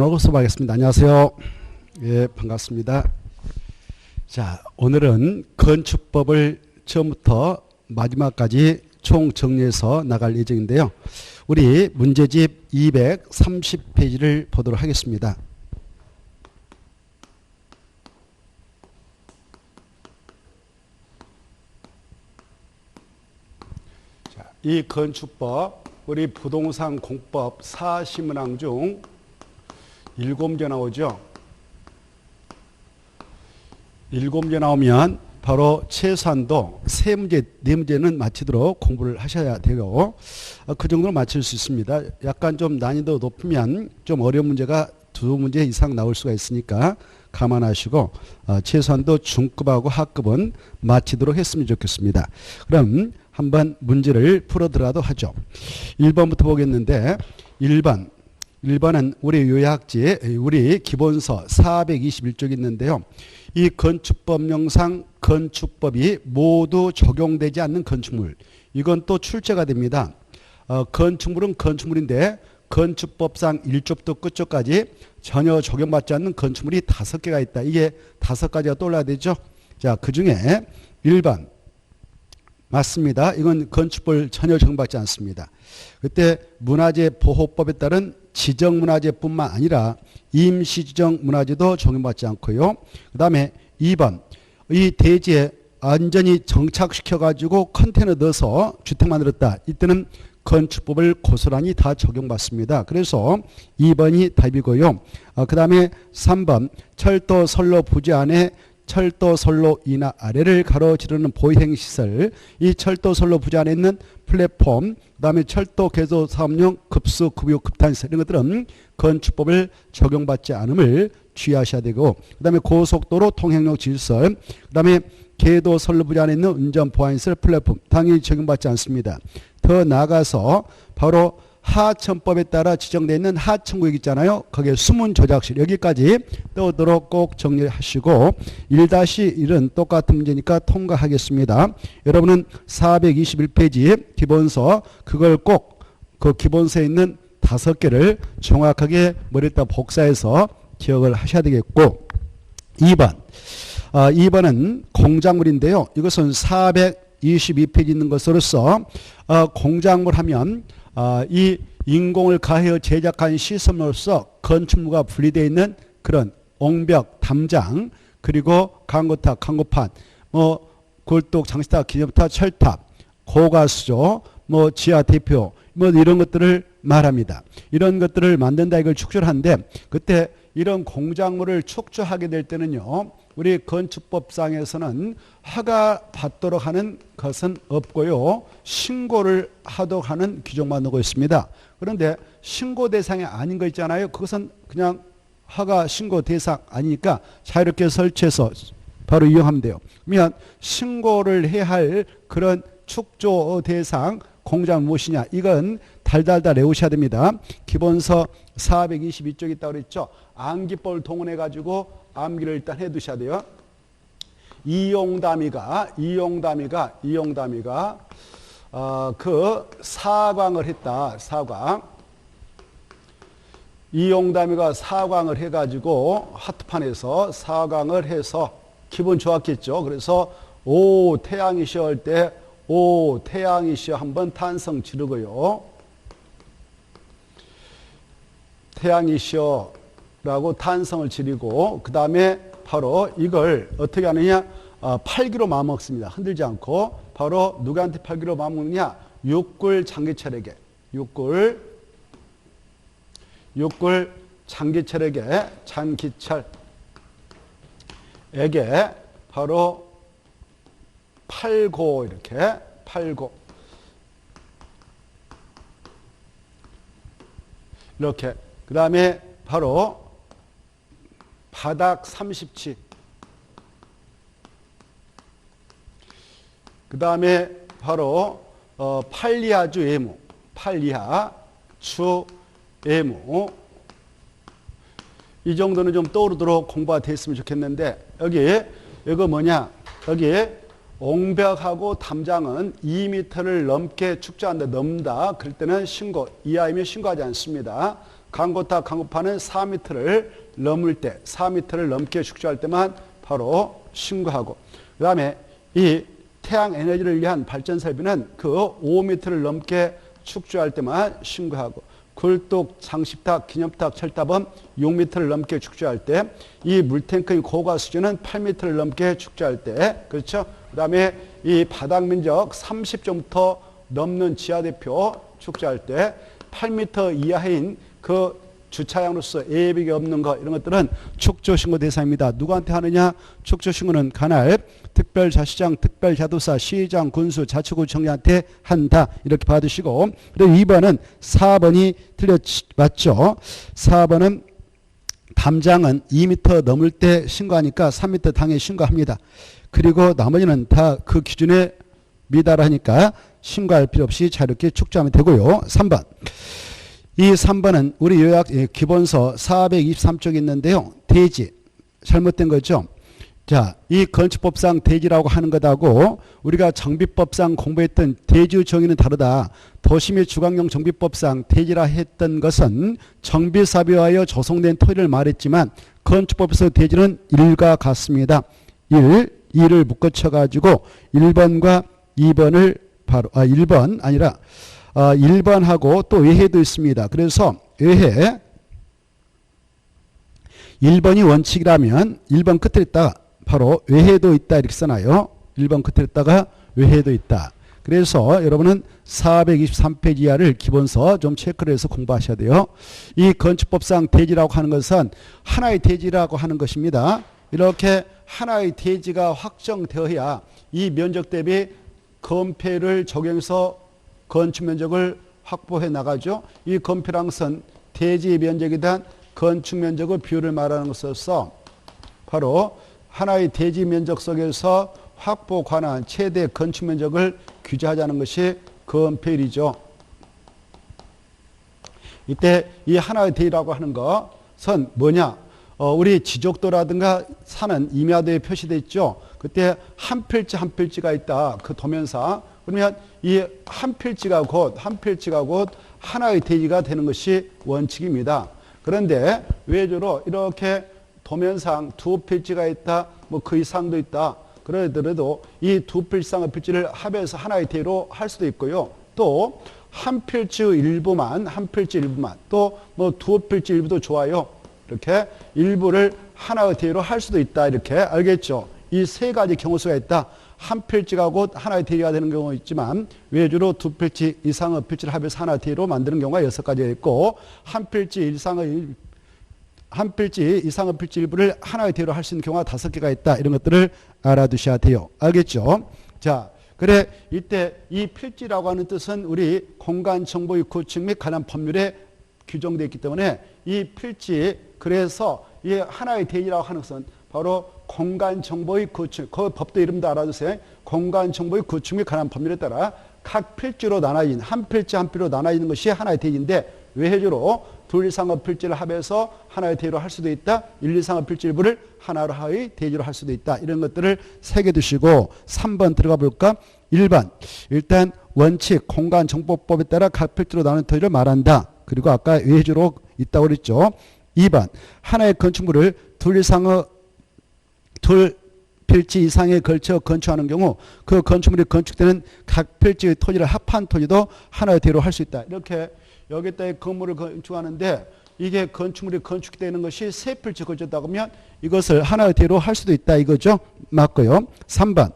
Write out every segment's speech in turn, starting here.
단어로 수업하겠습니다. 안녕하세요. 예, 반갑습니다. 자, 오늘은 건축법을 처음부터 마지막까지 총 정리해서 나갈 예정인데요. 우리 문제집 230페이지를 보도록 하겠습니다. 자, 이 건축법, 우리 부동산 공법 4시문항 중 7개 나오죠. 7개 나오면 바로 최소한도 3문제, 4문제는 마치도록 공부를 하셔야 되고, 그 정도로 맞출 수 있습니다. 약간 좀 난이도 높으면 좀 어려운 문제가 2문제 이상 나올 수가 있으니까 감안하시고, 최소한도 중급하고 하급은 마치도록 했으면 좋겠습니다. 그럼 한번 문제를 풀어 들어가도록 하죠. 1번부터 보겠는데, 1번은 우리 요약지, 우리 기본서 421쪽이 있는데요. 이 건축법령상 건축법이 모두 적용되지 않는 건축물, 이건 또 출제가 됩니다. 건축물은 건축물인데 건축법상 1쪽부터 끝쪽까지 전혀 적용받지 않는 건축물이 5개가 있다. 이게 5가지가 떠올라야 되죠. 자, 그 중에 1번 맞습니다. 이건 건축법을 전혀 적용받지 않습니다. 그때 문화재 보호법에 따른 지정문화재뿐만 아니라 임시지정문화재도 적용받지 않고요. 그 다음에 2번, 이 대지에 완전히 정착시켜가지고 컨테이너 넣어서 주택 만들었다. 이때는 건축법을 고스란히 다 적용받습니다. 그래서 2번이 답이고요. 그 다음에 3번, 철도 선로 부지 안에 철도 선로 이나 아래를 가로지르는 보행시설, 이 철도 선로 부지 안에 있는 플랫폼, 그 다음에 철도 개조 사업용 급수, 급유, 급탄시설, 이런 것들은 건축법을 적용받지 않음을 주의하셔야 되고, 그 다음에 고속도로 통행로 질설, 그 다음에 계도 선로 부지 안에 있는 운전 보안시설 플랫폼, 당연히 적용받지 않습니다. 더 나아가서 바로 하천법에 따라 지정되어 있는 하천구역 있잖아요. 거기에 수문 조작실, 여기까지 떠오도록 꼭 정리하시고, 1-1은 똑같은 문제니까 통과하겠습니다. 여러분은 421페이지 기본서, 그걸 꼭 그 기본서에 있는 5개를 정확하게 머리에다 복사해서 기억을 하셔야 되겠고, 2번. 2번은 공작물인데요. 이것은 422페이지 있는 것으로서 공작물 하면 이 인공을 가하여 제작한 시설로서 건축물과 분리되어 있는 그런 옹벽, 담장, 그리고 강고탑, 강고판, 골독, 장시탑, 기념탑, 철탑, 고가수조, 지하 대표, 이런 것들을 말합니다. 이런 것들을 만든다, 이걸 축조를 하는데, 그때 이런 공작물을 축조하게 될 때는요, 우리 건축법상에서는 허가 받도록 하는 것은 없고요, 신고를 하도록 하는 규정만 나오고 있습니다. 그런데 신고 대상이 아닌 거 있잖아요. 그것은 그냥 허가 신고 대상 아니니까 자유롭게 설치해서 바로 이용하면 돼요. 그러면 신고를 해야 할 그런 축조 대상 공작물 무엇이냐, 이건 달달달 외우셔야 됩니다. 기본서 422쪽이 있다고 그랬죠. 암기법을 동원해 가지고 암기를 일단 해 두셔야 돼요. 이용담이가 그 사광을 했다. 사광. 이용담이가 사광을 해 가지고 하트판에서 사광을 해서 기분 좋았겠죠. 그래서 오 태양이시여 할 때 오 태양이시여 한번 탄성 지르고요. 태양이시여 라고 탄성을 지르고, 그 다음에 바로 이걸 어떻게 하느냐, 팔기로 마음먹습니다. 흔들지 않고. 바로 누구한테 팔기로 마음먹느냐, 육굴 장기철에게, 육굴 장기철에게, 장기철에게 바로 팔고, 이렇게 팔고, 이렇게. 그 다음에 바로 바닥 30치. 그 다음에 바로 8리하주 애무. 8리하주 애무. 이 정도는 좀 떠오르도록 공부가 됐으면 좋겠는데, 여기 뭐냐, 여기 옹벽하고 담장은 2m를 넘게 축조한다, 넘다. 그럴 때는 신고, 이하이면 신고하지 않습니다. 강고타, 강고파는 4m를 넘을 때, 4m를 넘게 축소할 때만 바로 신고하고, 그 다음에 이 태양 에너지를 위한 발전 설비는 그 5m를 넘게 축소할 때만 신고하고, 굴뚝, 장식탑, 기념탑, 철탑은 6m를 넘게 축소할 때, 이 물탱크의 고가 수준은 8m를 넘게 축소할 때, 그렇죠? 그 다음에 이 바닥 면적 30점부터 넘는 지하대표 축소할 때, 8m 이하인 그 주차장으로서 예비이 없는 것, 이런 것들은 축조신고 대상입니다. 누구한테 하느냐? 축조신고는 관할, 특별자치장, 특별자도사, 시장, 군수, 자치구청장한테 한다. 이렇게 받으시고, 그리고 2번은 4번이 맞죠? 4번은 담장은 2m 넘을 때 신고하니까 3m 당연히 신고합니다. 그리고 나머지는 다 그 기준에 미달하니까 신고할 필요 없이 자유롭게 축조하면 되고요. 3번. 이 3번은 우리 요약 기본서 423쪽에 있는데요. 대지. 잘못된 거죠. 자, 이 건축법상 대지라고 하는 것하고 우리가 정비법상 공부했던 대지 정의는 다르다. 도시 및 주거용 정비법상 대지라 했던 것은 정비사비하여 조성된 토지를 말했지만 건축법에서 대지는 1과 같습니다. 2를 묶어쳐가지고 1번과 2번을 바로 1번 아니라 1번하고 또 외해도 있습니다. 그래서 외해 1번이 원칙이라면 1번 끝에 있다가 바로 외해도 있다 이렇게 써놔요. 1번 끝에 있다가 외해도 있다. 그래서 여러분은 423페이지 이하를 기본서 좀 체크를 해서 공부하셔야 돼요. 이 건축법상 대지라고 하는 것은 하나의 대지라고 하는 것입니다. 이렇게 하나의 대지가 확정되어야 이 면적 대비 건폐를 적용해서 건축 면적을 확보해 나가죠. 이 건폐라는 것은 대지 면적에 대한 건축 면적의 비율을 말하는 것으로서 바로 하나의 대지 면적 속에서 확보 관한 최대 건축 면적을 규제하자는 것이 건폐율이죠. 이때 이 하나의 대지라고 하는 것은 뭐냐? 우리 지적도라든가 산은 임야도에 표시되어 있죠. 그때 한 필지 한 필지가 있다. 그 도면상. 그러면 이 한 필지가 곧 하나의 대지가 되는 것이 원칙입니다. 그런데 외주로 이렇게 도면상 두 필지가 있다. 뭐 그 이상도 있다. 그러더라도 이 두 필지 이상의 필지를 합해서 하나의 대지로 할 수도 있고요. 또 한 필지 일부만, 또 뭐 두 필지 일부도 좋아요. 이렇게 일부를 하나의 대지로 할 수도 있다. 이렇게 알겠죠? 이 세 가지 경우수가 있다. 한 필지가 곧 하나의 대지가 되는 경우가 있지만 외주로 두 필지 이상의 필지를 합해서 하나의 대지로 만드는 경우가 6가지가 있고 한 필지 이상의 필지 일부를 하나의 대지로 할 수 있는 경우가 5개가 있다. 이런 것들을 알아두셔야 돼요. 알겠죠? 자, 그래 이때 이 필지라고 하는 뜻은 우리 공간정보의 구축 및 관련 법률에 규정되어 있기 때문에 이 필지 그래서 이 하나의 대지라고 하는 것은 바로 공간정보의 구축, 그 법도 이름도 알아두세요. 공간정보의 구축 및 관한 법률에 따라 각 필지로 나눠진 한 필지 한 필지로 나눠지는 것이 하나의 대지인데 외해주로 둘 이상의 필지를 합해서 하나의 대지로 할 수도 있다. 1 이상의 필지 일부를 하나의 대지로 할 수도 있다. 이런 것들을 새겨두시고 3번 들어가 볼까? 1번 일단 원칙 공간정보법에 따라 각 필지로 나누는 토지를 말한다. 그리고 아까 외해주로 있다고 그랬죠. 2번 하나의 건축물을 둘 필지 이상에 걸쳐 건축하는 경우 그 건축물이 건축되는 각 필지의 토지를 합한 토지도 하나의 대지로 할 수 있다. 이렇게 여기다가 건물을 건축하는데 이게 건축물이 건축되는 것이 세 필지 걸쳤다고 하면 이것을 하나의 대지로 할 수도 있다 이거죠. 맞고요. 3번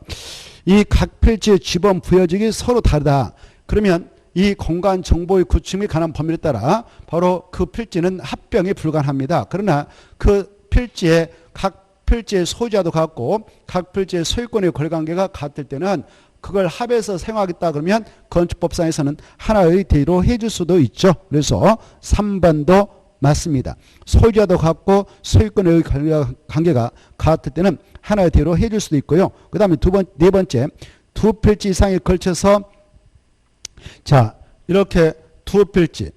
이 각 필지의 지번 부여직이 서로 다르다. 그러면 이 공간 정보의 구축이 관한 법률에 따라 바로 그 필지는 합병이 불가능합니다. 그러나 그 필지의 각 필지의 소유자도 같고 각 필지의 소유권의 권리관계가 같을 때는 그걸 합해서 사용하겠다 그러면 건축법상에서는 하나의 대지로 해줄 수도 있죠. 그래서 3번도 맞습니다. 소유자도 같고 소유권의 관계가 같을 때는 하나의 대지로 해줄 수도 있고요. 그 다음에 네 번째 두 필지 이상에 걸쳐서 자 이렇게 두 필지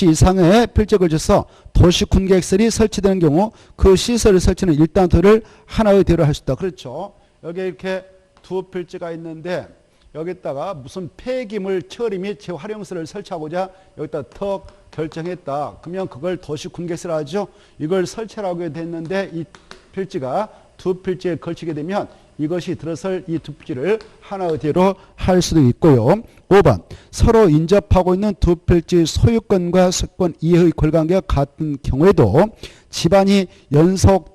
이상의 필지에 걸쳐서 도시군계시설이 설치되는 경우 그 시설을 설치는 일단 토지를 하나의 대지로 할 수 있다. 그렇죠. 여기 이렇게 두 필지가 있는데 여기다가 무슨 폐기물 처리 및 재활용소를 설치하고자 여기다 턱 결정했다. 그러면 그걸 도시군객시라 하죠. 이걸 설치하게 됐는데 이 필지가 두 필지에 걸치게 되면 이것이 들어설 이 두 필지를 하나 의대로 할 수도 있고요. 5번 서로 인접하고 있는 두 필지 소유권과 수권 이해의 권리관계가 같은 경우에도 집안이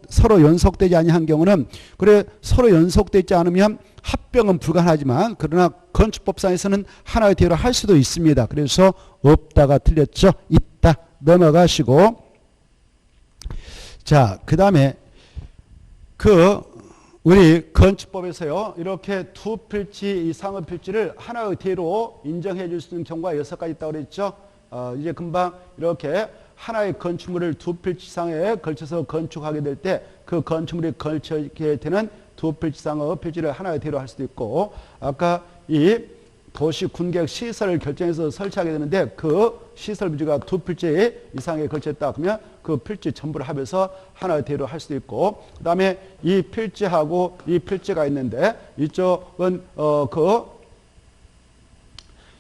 서로 연속되지 아니한 경우는 그래 서로 연속되지 않으면 합병은 불가능하지만 그러나 건축법상에서는 하나의 대로 할 수도 있습니다. 그래서 없다가 틀렸죠. 있다 넘어가시고 자 그 다음에 우리 건축법에서요 이렇게 두 필지 이상의 필지를 하나의 대로 인정해 줄 수 있는 경우가 6가지 있다고 그랬죠. 이제 금방 이렇게 하나의 건축물을 두 필지 이상에 걸쳐서 건축하게 될 때 그 건축물이 걸쳐게 되는 두 필지 이상의 필지를 하나의 대로 할 수도 있고 아까 이 도시 군객 시설을 결정해서 설치하게 되는데 그 시설 부지가 두 필지 이상에 걸쳤다 그러면 그 필지 전부를 합해서 하나의 대로 할 수도 있고 그 다음에 이 필지하고 이 필지가 있는데 이쪽은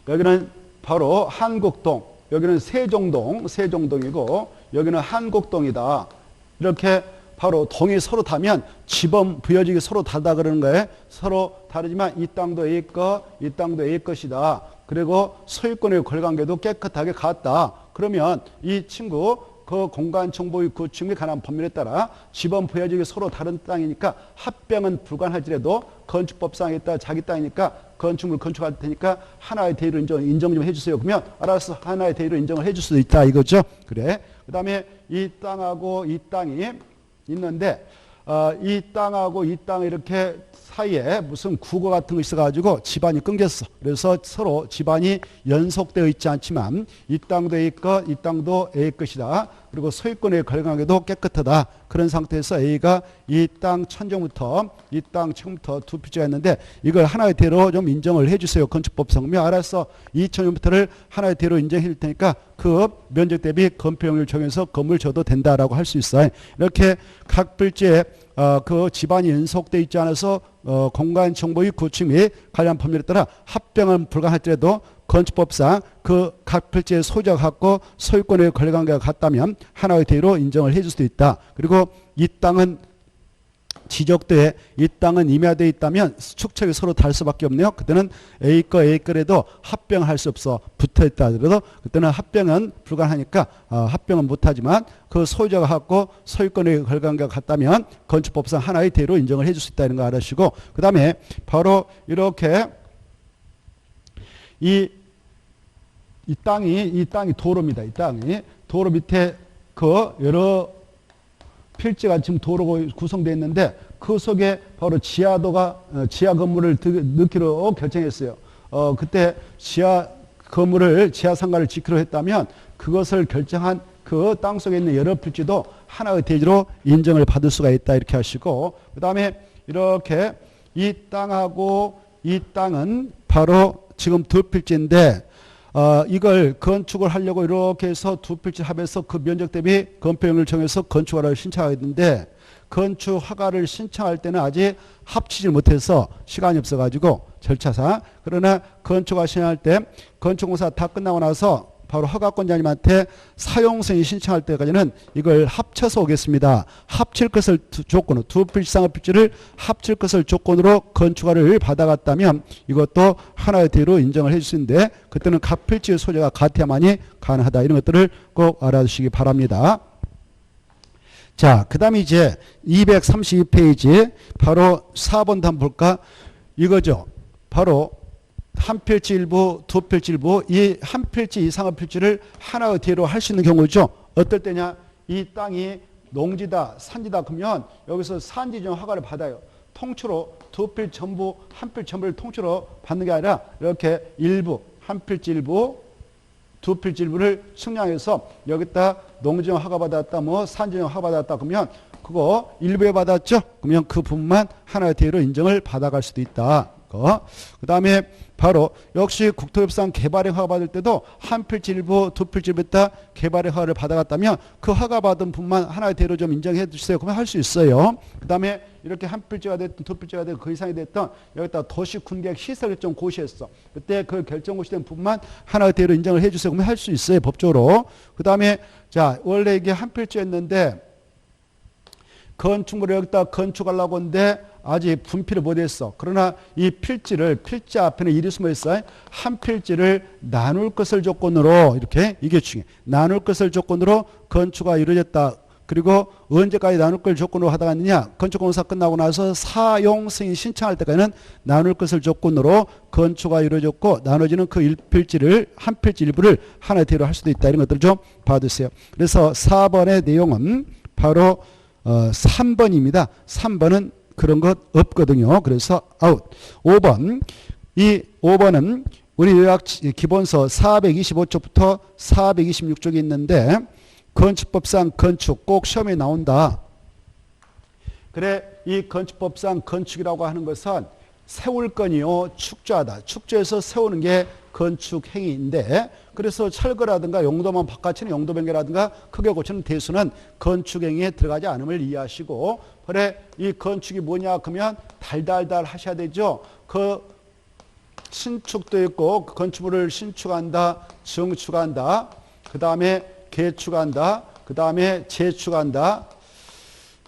여기는 바로 한국동 여기는 세종동이고 여기는 한국동이다. 이렇게 바로 동이 서로 다면 지번 부여지기 서로 다르다 그러는 거예요. 서로 다르지만 이 땅도 A의 것, 이 땅도 A의 것이다. 그리고 소유권의 권리관계도 깨끗하게 같다. 그러면 이 친구 그 공간정보의 구축에 관한 법률에 따라 지번 부여지기 서로 다른 땅이니까 합병은 불가능할지라도 건축법상에 따라 자기 땅이니까 건축물 건축할 테니까 하나의 대의로 인정 좀 해주세요. 그러면 알아서 하나의 대의로 인정을 해줄 수도 있다 이거죠. 그래. 그 다음에 이 땅하고 이 땅이 있는데 이 땅하고 이 땅 이렇게 사이에 무슨 국어 같은 거 있어가지고 집안이 끊겼어. 그래서 서로 집안이 연속되어 있지 않지만 이 땅도 A의 것, 이 땅도 A의 것이다. 그리고 소유권의 권리관계도 깨끗하다. 그런 상태에서 A가 이 땅 천정부터 이 땅 처음부터 두 필지가 있는데 이걸 하나의 대로 좀 인정을 해주세요. 건축법상. 그러면 알아서 2천년부터를 하나의 대로 인정해 줄 테니까 그 면적 대비 건폐용률 정해서 건물 줘도 된다라고 할 수 있어요. 이렇게 각 필지에 그 집안이 연속되어 있지 않아서 공간정보의 구축 및 관련 법률에 따라 합병은 불가능할지라도 건축법상 그 각 필지의 소유자가 같고 소유권의 권리관계가 같다면 하나의 대로 인정을 해줄 수도 있다. 그리고 이 땅은 지적도에 이 땅은 임야되어 있다면 축척이 서로 다를 수밖에 없네요. 그때는 A 거 A 거라도 합병을 할 수 없어. 붙어있다 하더라도 그때는 합병은 불가능하니까 합병은 못하지만 그 소유자가 같고 소유권의 권리관계가 같다면 건축법상 하나의 대로 인정을 해줄 수 있다는 거 알아주시고 그 다음에 바로 이렇게 이 땅이 도로입니다. 이 땅이 도로 밑에 그 여러 필지가 지금 도로가 구성되어 있는데 그 속에 바로 지하 건물을 넣기로 결정했어요. 그때 지하 상가를 짓기로 했다면 그것을 결정한 그 땅 속에 있는 여러 필지도 하나의 대지로 인정을 받을 수가 있다 이렇게 하시고 그 다음에 이렇게 이 땅하고 이 땅은 바로 지금 두 필지인데 이걸 건축을 하려고 이렇게 해서 두 필지 합해서 그 면적 대비 건폐용을 정해서 건축허가를 신청하겠는데 건축허가를 신청할 때는 아직 합치지 못해서 시간이 없어가지고 절차상 그러나 건축허가 신청할 때 건축공사 다 끝나고 나서 바로 허가권자님한테 사용승인 신청할 때까지는 이걸 합쳐서 오겠습니다. 합칠 것을 조건으로 두 필지 이상의 필지를 합칠 것을 조건으로 건축허가를 받아갔다면 이것도 하나의 대로 인정을 해줄 수 있는데 그때는 각 필지의 소재가 같아야만이 가능하다. 이런 것들을 꼭 알아두시기 바랍니다. 자, 그 다음에 이제 232페이지 바로 4번도 한번 볼까? 이거죠. 바로 한 필지 일부, 두 필지 일부, 이 한 필지 이상의 필지를 하나의 대로 할 수 있는 경우죠. 어떨 때냐? 이 땅이 농지다, 산지다 그러면 여기서 산지정 허가를 받아요. 통째로 두 필지 전부, 한 필지 전부를 통째로 받는 게 아니라 이렇게 일부, 한 필지 일부, 두 필지 일부를 측량해서 여기다 농지정 허가 받았다, 뭐 산지정 허가 받았다 그러면 그거 일부에 받았죠? 그러면 그 부분만 하나의 대로 인정을 받아갈 수도 있다. 그 다음에 바로 역시 국토협상 개발의 허가 받을 때도 한 필지 일부, 두 필지 일부 있다 개발의 허가를 받아갔다면 그 허가 받은 분만 하나의 대로 좀 인정해 주세요. 그러면 할 수 있어요. 그 다음에 이렇게 한 필지가 됐든 두 필지가 됐든 그 이상이 됐든 여기다 도시군계획 시설결정 고시했어. 그때 그 결정 고시된 부분만 하나의 대로 인정을 해 주세요. 그러면 할 수 있어요. 법적으로. 그 다음에 자 원래 이게 한 필지였는데 건축물을 여기다 건축하려고 하는데 아직 분필을 못했어. 그러나 이 필지 앞에는 일이 숨어 있어요. 한 필지를 나눌 것을 조건으로 이렇게 이게 중요해. 나눌 것을 조건으로 건축가 이루어졌다. 그리고 언제까지 나눌 걸 조건으로 하다가 있느냐. 건축공사 끝나고 나서 사용 승인 신청할 때까지는 나눌 것을 조건으로 건축가 이루어졌고 나눠지는 그 한 필지 일부를 하나의 대로 할 수도 있다. 이런 것들 좀 봐두세요. 그래서 4번의 내용은 바로 3번입니다. 3번은 그런 것 없거든요. 그래서 아웃. 5번. 이 5번은 우리 의학 기본서 425쪽부터 426쪽이 있는데 건축법상 건축 꼭 시험에 나온다. 그래 이 건축법상 건축이라고 하는 것은 세울 건이요 축조하다. 축조해서 세우는 게 건축 행위인데 그래서 철거라든가 용도만 바꿔치는 용도 변경이라든가 크게 고치는 대수는 건축 행위에 들어가지 않음을 이해하시고 그래 이 건축이 뭐냐 그러면 달달달 하셔야 되죠. 그 신축도 있고 건축물을 신축한다, 증축한다, 그 다음에 개축한다, 그 다음에 재축한다,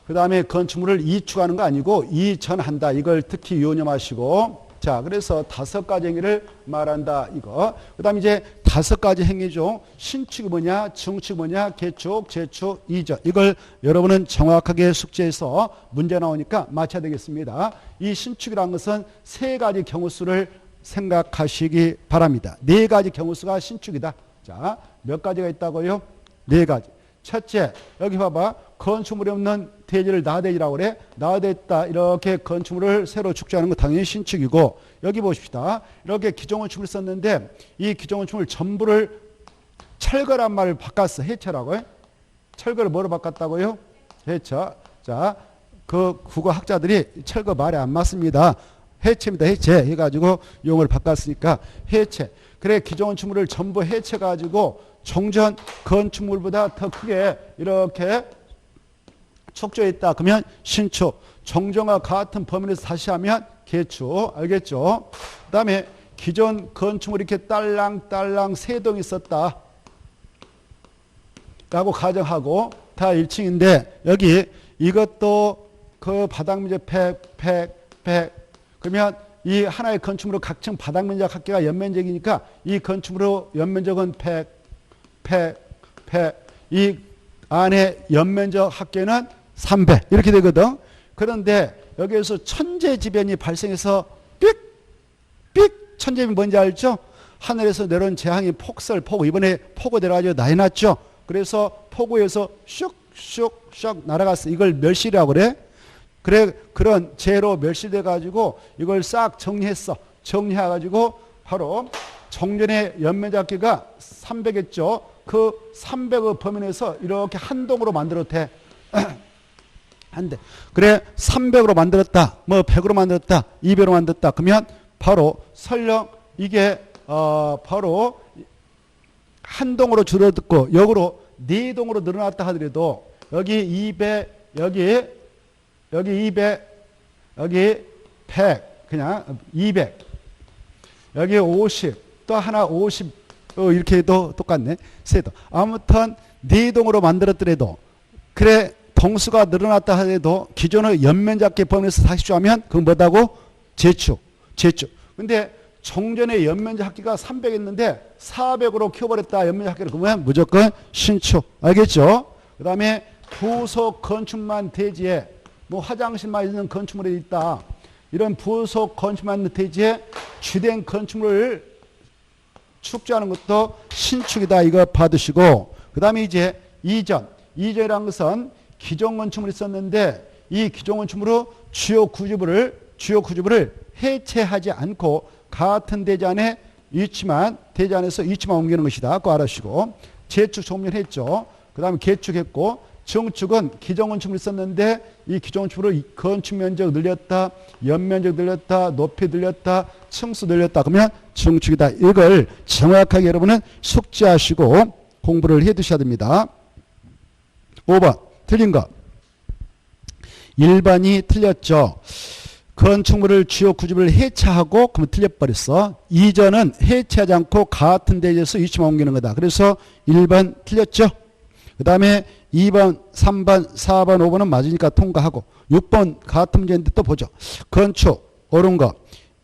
그 다음에 건축물을 이축하는 거 아니고 이전한다. 이걸 특히 유념하시고 자 그래서 5가지 행위를 말한다 이거. 그 다음에 이제 5가지 행위죠. 신축이 뭐냐, 증축이 뭐냐, 개축, 재축, 이전. 이걸 여러분은 정확하게 숙제해서 문제 나오니까 맞춰야 되겠습니다. 이 신축이라는 것은 3가지 경우수를 생각하시기 바랍니다. 4가지 경우수가 신축이다. 자, 몇 가지가 있다고요? 4가지. 첫째, 여기 봐봐. 건축물이 없는 대지를 나대지라고 그래. 나대있다. 이렇게 건축물을 새로 축조하는 건 당연히 신축이고 여기 보십시다. 이렇게 기존건축물을 썼는데 이 기존건축물 전부를 철거란 말을 바꿨어. 해체라고요. 철거를 뭐로 바꿨다고요? 해체. 자, 그 국어학자들이 철거 말이 안 맞습니다. 해체입니다. 해체 해가지고 용어를 바꿨으니까 해체. 그래 기존건축물을 전부 해체가지고 종전 건축물보다 더 크게 이렇게 축조했다. 그러면 신축. 정정과 같은 범위 내에서 다시 하면 개축. 알겠죠? 그 다음에 기존 건축물이 이렇게 딸랑딸랑 3동이 있었다. 라고 가정하고 다 1층인데 여기 이것도 그 바닥 면적 100. 그러면 이 하나의 건축물로 각층 바닥 면적 합계가 연면적이니까 이 건축물로 연면적은 100. 이 안에 연면적 합계는 300 이렇게 되거든. 그런데 여기에서 천재지변이 발생해서 삑 천재지변이 뭔지 알죠? 하늘에서 내려온 재앙이 폭우 이번에 폭우 내려가지고 난리 났죠. 그래서 폭우에서 슉 날아갔어. 이걸 멸실이라고 그래. 그래 그런 재로 멸실돼 가지고 이걸 싹 정리했어. 정리해가지고 바로 정전의 연면적 합계가 300했죠. 그 300의 범위 내에서 이렇게 한 동으로 만들었대. 한 대. 그래 300으로 만들었다. 뭐 100으로 만들었다. 200으로 만들었다. 그러면 바로 설령 이게 바로 한 동으로 줄어들고 역으로 4동으로 늘어났다 하더라도 여기 200, 여기 200, 여기 100, 그냥 200, 여기 50, 또 하나 50, 이렇게 해도 똑같네. 세도. 아무튼 4동으로 만들었더라도 그래 동수가 늘어났다 하더라도 기존의 연면적계 범위에서 다시 주하면 그건 뭐다고? 재축. 근데 정전의 연면적 합계가 300이었는데 400으로 키워버렸다. 연면적 합계를 그러면 무조건 신축. 알겠죠? 그 다음에 부속 건축만 대지에 뭐 화장실만 있는 건축물이 있다. 이런 부속 건축만 있는 대지에 주된 건축물을 축조하는 것도 신축이다. 이거 받으시고 그 다음에 이제 이전이라는 것은 기존 건축물이 있었는데 이 기존 건축물로 주요 구조물을 해체하지 않고 같은 대지 안에 대지 안에서 위치만 옮기는 것이다. 그거 알아주시고 재축 종료했죠. 그 다음에 개축했고 증축은 기존건축물이 있었는데 이 기존건축물을 건축 면적 늘렸다, 연면적 늘렸다, 높이 늘렸다, 층수 늘렸다. 그러면 증축이다. 이걸 정확하게 여러분은 숙지하시고 공부를 해 두셔야 됩니다. 5번 틀린 거. 1번이 틀렸죠. 건축물을 주요 구조물을 해체하고 그러면 틀려버렸어. 2전은 해체하지 않고 같은 대지에서 위치만 옮기는 거다. 그래서 1번 틀렸죠. 그 다음에 2번, 3번, 4번, 5번은 맞으니까 통과하고 6번 같은 문제인데 또 보죠. 건축 옳은 거.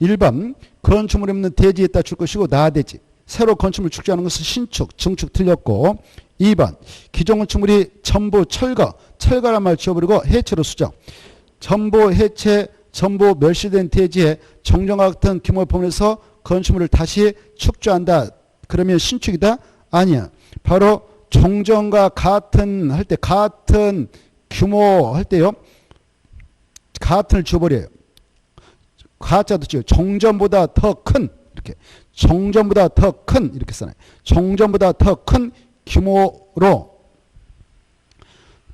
1번 건축물이 없는 대지에다 줄 것이고 나대지. 새로 건축물 축조하는 것은 신축, 증축 틀렸고 2번 기존 건축물이 전부 철거란 말 지워버리고 해체로 수정. 전부 해체, 전부 멸시된 대지에 정정과 같은 규모의 범위에서 건축물을 다시 축조한다. 그러면 신축이다? 아니야. 바로 정정과 같은 할 때 같은 규모 할 때요. 같은을 지워버려요. 가짜도 지워. 정전보다 더 큰 이렇게. 정전보다 더 큰 이렇게 써놔요. 정전보다 더 큰 규모로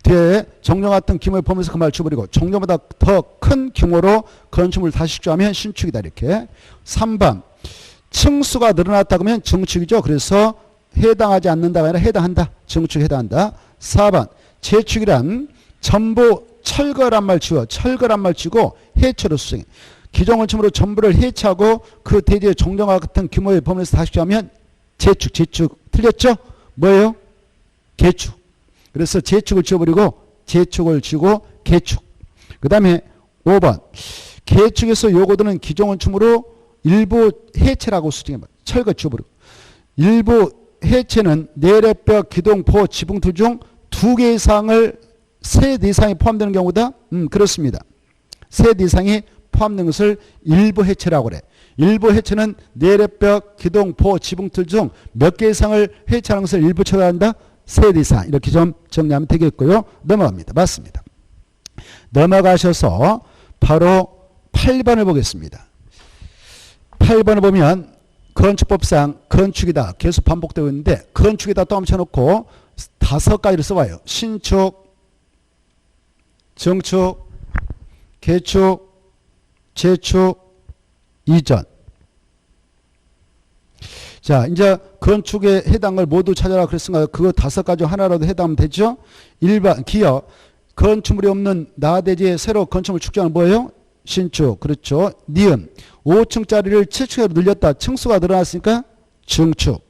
뒤에 정정 같은 규모의 범위에서 그 말 지워버리고 정전보다 더 큰 규모로 건축물을 다시 축조하면 신축이다 이렇게. 3번 층수가 늘어났다 그러면 증축이죠. 그래서 해당하지 않는다가 아니라 해당한다. 증축에 해당한다. 4번 재축이란 전부 철거란 말 지워. 철거란 말 지고 해체로 수정해. 기존 건축물로 전부를 해체하고 그 대지의 정정과 같은 규모의 범위에서 다시 축조하면 재축 틀렸죠? 뭐예요? 개축. 그래서 재축을 지워버리고 재축을 지우고 개축. 그 다음에 5번 개축에서 요구되는 기존 건축물로 일부 해체라고 수정해봐. 철거 지워버리고. 일부 해체는 내력벽, 기둥, 보호, 지붕틀 중 2개 이상을 3개 이상이 포함되는 경우다? 그렇습니다. 3개 이상이 포함되는 것을 일부 해체라고 그래. 일부 해체는 내력벽, 기둥, 보호, 지붕틀 중 몇 개 이상을 해체하는 것을 일부 처리한다? 3개 이상. 이렇게 좀 정리하면 되겠고요. 넘어갑니다. 맞습니다. 넘어가셔서 바로 8번을 보겠습니다. 8번을 보면 건축법상 건축이다. 계속 반복되고 있는데 건축이다 또 합쳐놓고 5가지를 써봐요. 신축, 증축, 개축, 재축, 이전. 자, 이제 건축에 해당을 모두 찾아라 그랬으니까 그거 5가지 중 하나라도 해당하면 되죠. 1번 기업. 건축물이 없는 나대지에 새로 건축물 축조하는 뭐예요? 신축. 그렇죠. 니은 5층짜리를 7층으로 늘렸다. 층수가 늘어났으니까 증축.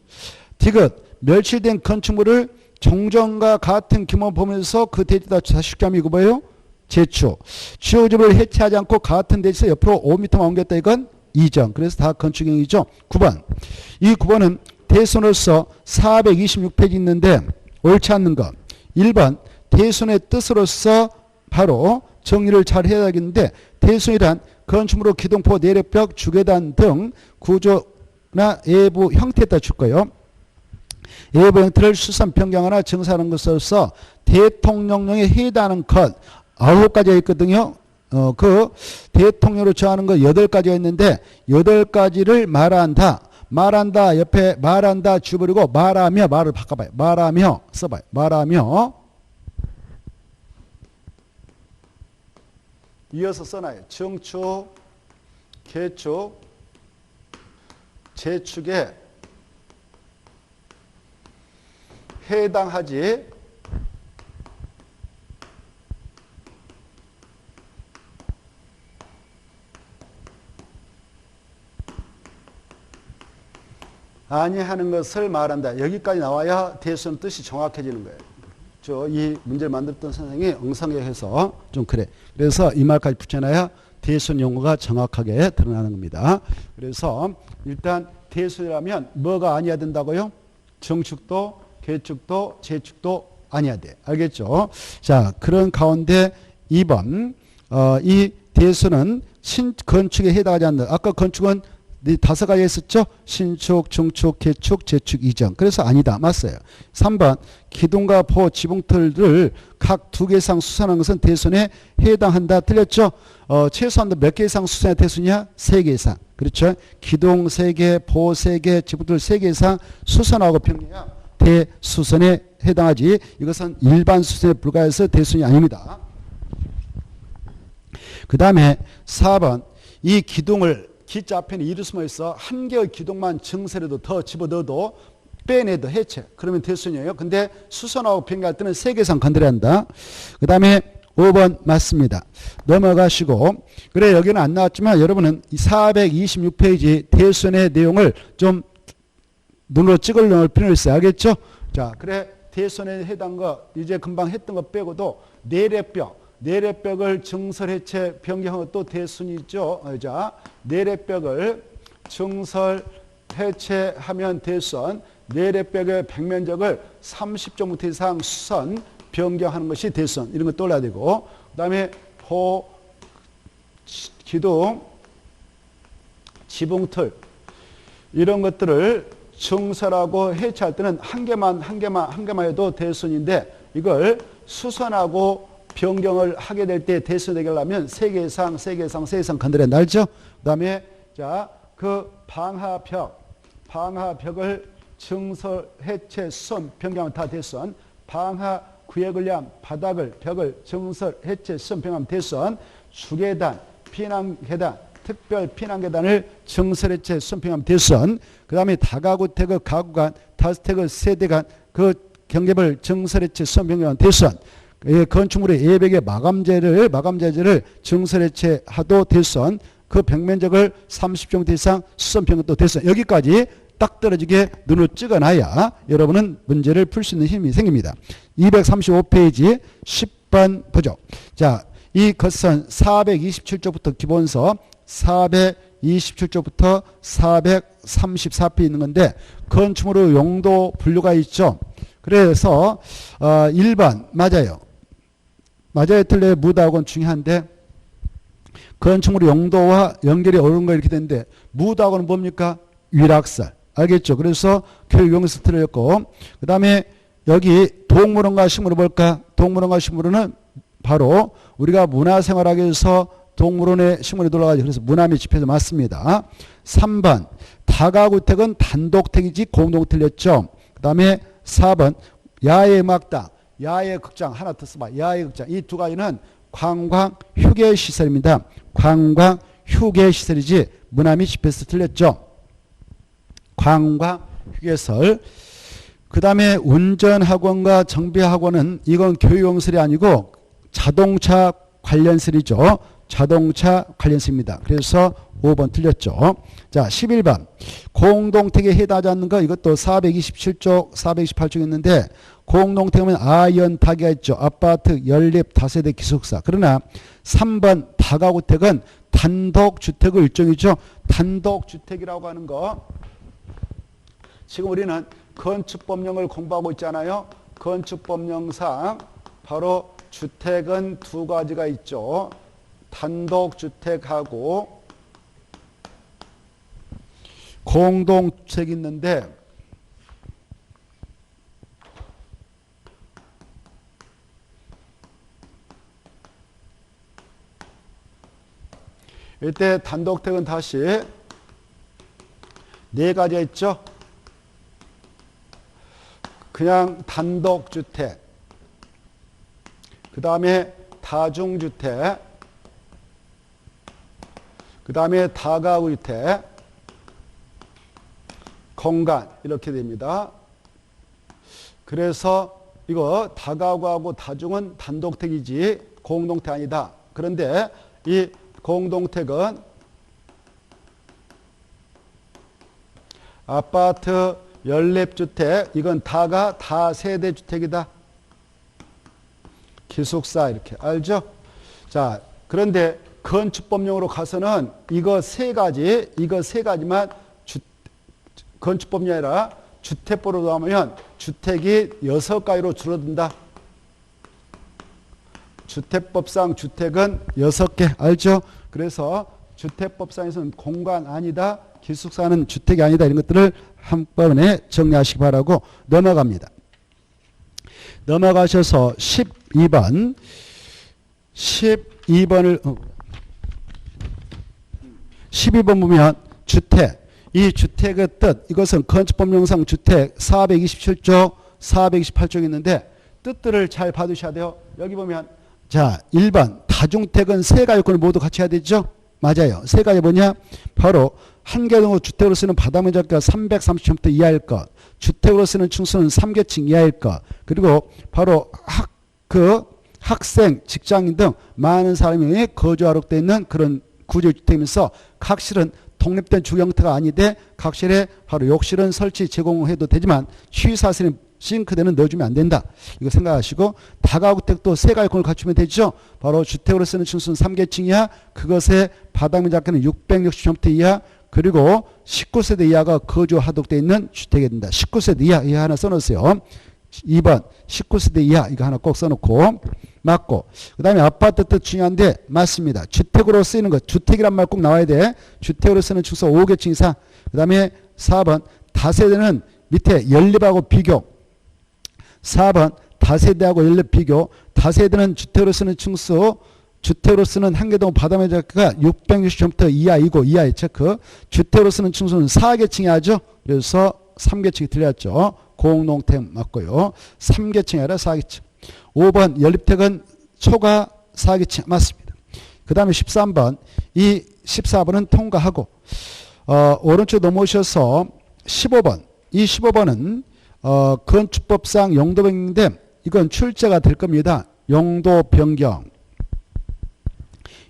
디귿 멸실된 건축물을 정정과 같은 규모 보면서 그 대지에다 다시 축조하면 이거 뭐예요? 재축. 주요 구조물을 해체하지 않고 같은 대지에서 옆으로 5m만 옮겼다. 이건 이전. 그래서 다 건축형이죠. 9번. 이 9번은 대손으로서 426페이지 있는데 옳지 않는 것. 1번 대손의 뜻으로서 바로 정리를 잘 해야 되겠는데 대손이란 건축물로 기둥포, 내력벽, 주계단 등 구조나 외부 형태에 따라 줄 거예요. 외부 형태를 수선 변경하나 증설하는 것으로서 대통령령에 해당하는 것 9가지가 있거든요. 그 대통령으로 정하는 거 8가지가 있는데 8가지를 말한다. 말한다 옆에 말한다 주버리고 말하며 말을 바꿔봐요. 말하며 써봐요. 말하며 이어서 써놔요. 증축, 개축, 재축에 해당하지 아니하는 것을 말한다. 여기까지 나와야 대수는 뜻이 정확해지는 거예요. 이 문제를 만들었던 선생님이 엉성해서 좀 그래. 그래서 이 말까지 붙여놔야 대수는 용어가 정확하게 드러나는 겁니다. 그래서 일단 대수라면 뭐가 아니어야 된다고요? 증축도, 개축도, 재축도 아니어야 돼. 알겠죠? 자, 그런 가운데 2번 이 대수는 신건축에 해당하지 않는 아까 건축은 5가지 했었죠? 신축, 중축, 개축, 재축, 이전. 그래서 아니다. 맞어요. 3번 기둥과 포, 지붕틀을 각 2개 이상 수선한 것은 대손에 해당한다. 틀렸죠? 최소한 몇 개 이상 수선의 대손이냐? 3개 이상. 그렇죠? 기둥 3개, 포 3개, 지붕틀 3개 이상 수선하고 평리야 대수선에 해당하지 이것은 일반 수선에 불과해서 대수선이 아닙니다. 그 다음에 4번 이 기둥을 기자 앞에는 일이 숨어 있어 한 개의 기둥만 증설해도 더 집어넣어도 빼내도 해체 그러면 대수선이에요. 근데 수선하고 변경할 때는 3개 이상 건드려야 한다. 그 다음에 5번 맞습니다. 넘어가시고 그래 여기는 안 나왔지만 여러분은 426페이지 대수선의 내용을 좀 눈으로 찍어 놓을 필요가 있어요. 알겠죠? 자, 그래 대수선에 해당 거 이제 금방 했던 거 빼고도 내래벽을 증설 해체 변경한 것도 대수선이죠. 자, 내래벽을 증설 해체하면 대수선, 내래벽의 백면적을 30제곱미터 이상 수선 변경하는 것이 대수선. 이런 거 떠올려야 되고 그 다음에 기둥, 지붕틀 이런 것들을 증설하고 해체할 때는 한 개만 해도 대수선인데 이걸 수선하고 변경을 하게 될 때 대수선 되려면 3개 이상 건드려야 알죠? 그 다음에 자, 그 방화벽을 증설, 해체, 수선, 변경하면 다 대수선. 방화 구역을 위한 벽을 증설, 해체, 수선, 변경하면 대수선. 주계단, 피난계단, 특별 피난계단을 증설, 해체, 수선, 변경하면 대수선. 그 다음에 다가구택의 가구간, 다주택의 세대간 그 경계를 증설, 해체, 수선, 변경하면 대수선. 건축물의 예백의 마감재질을 증설, 해체하도 대수선. 그 벽면적을 30제곱미터 이상 수선 변경도 대수선. 여기까지 딱 떨어지게 눈으로 찍어놔야 여러분은 문제를 풀 수 있는 힘이 생깁니다. 235페이지 10번 보죠. 자, 이 겉선 427쪽부터 기본서 427쪽부터 434페이지 있는 건데 건축물의 용도 분류가 있죠. 그래서 1번 맞아요. 틀려요. 무다하고는 중요한데 건축물의 용도와 연결이 어려운 거 이렇게 되는데 무다하고는 뭡니까? 위락설. 알겠죠? 그래서 교육용에서 틀렸고 그 다음에 여기 동물원과 식물을 볼까? 동물원과 식물원은 바로 우리가 문화생활하기 위해서 동물원에 식물이 돌아가죠. 그래서 문화미 집회에서 맞습니다. 3번 다가구택은 단독택이지 공동 틀렸죠. 그 다음에 4번 야외음악당, 야외극장 하나 더 써봐. 야외극장 이 두 가지는 관광 휴게시설입니다. 관광 휴게시설이지 문화미 집회에서 틀렸죠. 관광 휴게설. 그 다음에 운전학원과 정비학원은 이건 교육용설이 아니고 자동차 관련설이죠. 자동차 관련설입니다. 그래서 5번 틀렸죠. 자, 11번 공동택에 해당하지 않는 거 이것도 427쪽 428쪽 있는데 공동택은 아연 다기가 있죠. 아파트 연립 다세대 기숙사. 그러나 3번 다가구택은 단독주택의 일종이죠. 단독주택이라고 하는 거 지금 우리는 건축법령을 공부하고 있잖아요. 건축법령상 바로 주택은 두 가지가 있죠. 단독주택하고 공동주택이 있는데 이때 단독주택은 다시 네 가지가 있죠. 그냥 단독주택, 그 다음에 다중주택, 그 다음에 다가구주택, 공간 이렇게 됩니다. 그래서 이거 다가구하고 다중은 단독택이지 공동택 아니다. 그런데 이 공동택은 아파트 연립주택 이건 다가 다세대주택이다. 기숙사 이렇게 알죠? 자, 그런데 건축법령으로 가서는 이거 세 가지만 건축법령이 아니라 주택법으로 하면 주택이 6가지로 줄어든다. 주택법상 주택은 6개 알죠? 그래서 주택법상에서는 공간 아니다. 기숙사는 주택이 아니다. 이런 것들을 한번에 정리하시기 바라고 넘어갑니다. 넘어가셔서 12번 12번 보면 주택 이 주택의 뜻, 이것은 건축법령상 주택 427조, 428조가 있는데 뜻들을 잘 봐두셔야 돼요. 여기 보면 자 1번 다중택은 세 가지 요건을 모두 갖춰야 되죠. 맞아요. 세 가지 뭐냐? 바로 한 개 동호 주택으로 쓰는 바닥면적가 330제곱미터 이하일 것, 주택으로 쓰는 층수는 3계층 이하일 것, 그리고 바로 학생, 직장인 등 많은 사람이 거주하도록 되어 있는 그런 구조주택이면서 각실은 독립된 주 형태가 아닌데 각실에 바로 욕실은 설치 제공해도 되지만 취사실은 싱크대는 넣어주면 안 된다. 이거 생각하시고 다가구택도 세 가지 요건을 갖추면 되죠. 바로 주택으로 쓰는 층수는 3계층 이하, 그것의 바닥면적가는 660제곱미터 이하, 그리고 19세대 이하가 거주하도록 되어 있는 주택이 된다. 19세대 이하, 이하 하나 써놓으세요. 2번 19세대 이하 이거 하나 꼭 써놓고 맞고, 그 다음에 아파트 뜻 중요한데 맞습니다. 주택으로 쓰이는 것, 주택이란 말 꼭 나와야 돼. 주택으로 쓰는 층수 5계층 이상. 그 다음에 4번 다세대는 밑에 연립하고 비교. 4번 다세대하고 연립 비교. 다세대는 주택으로 쓰는 층수, 주택으로 쓰는 한개동 바닥면적가 660제곱미터 이하이고 이하의 체크. 주택으로 쓰는 층수는 4계층이 하죠. 그래서 3계층이 틀렸죠. 공농택 맞고요. 3계층이 아니라 4계층. 5번 연립택은 초과 4계층 맞습니다. 그 다음에 13번, 이 14번은 통과하고 오른쪽 넘어오셔서 15번, 이 15번은 건축법상 용도 변경인데 이건 출제가 될 겁니다. 용도 변경.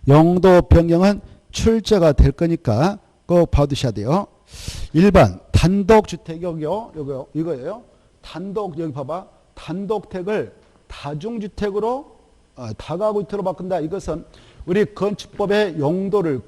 용도 변경은 출제가 될 거니까 꼭 봐두셔야 돼요. 1번 단독주택 이거예요. 단독 여기 봐봐. 단독택을 다중주택으로 다가구택으로 바꾼다. 이것은 우리 건축법의 용도를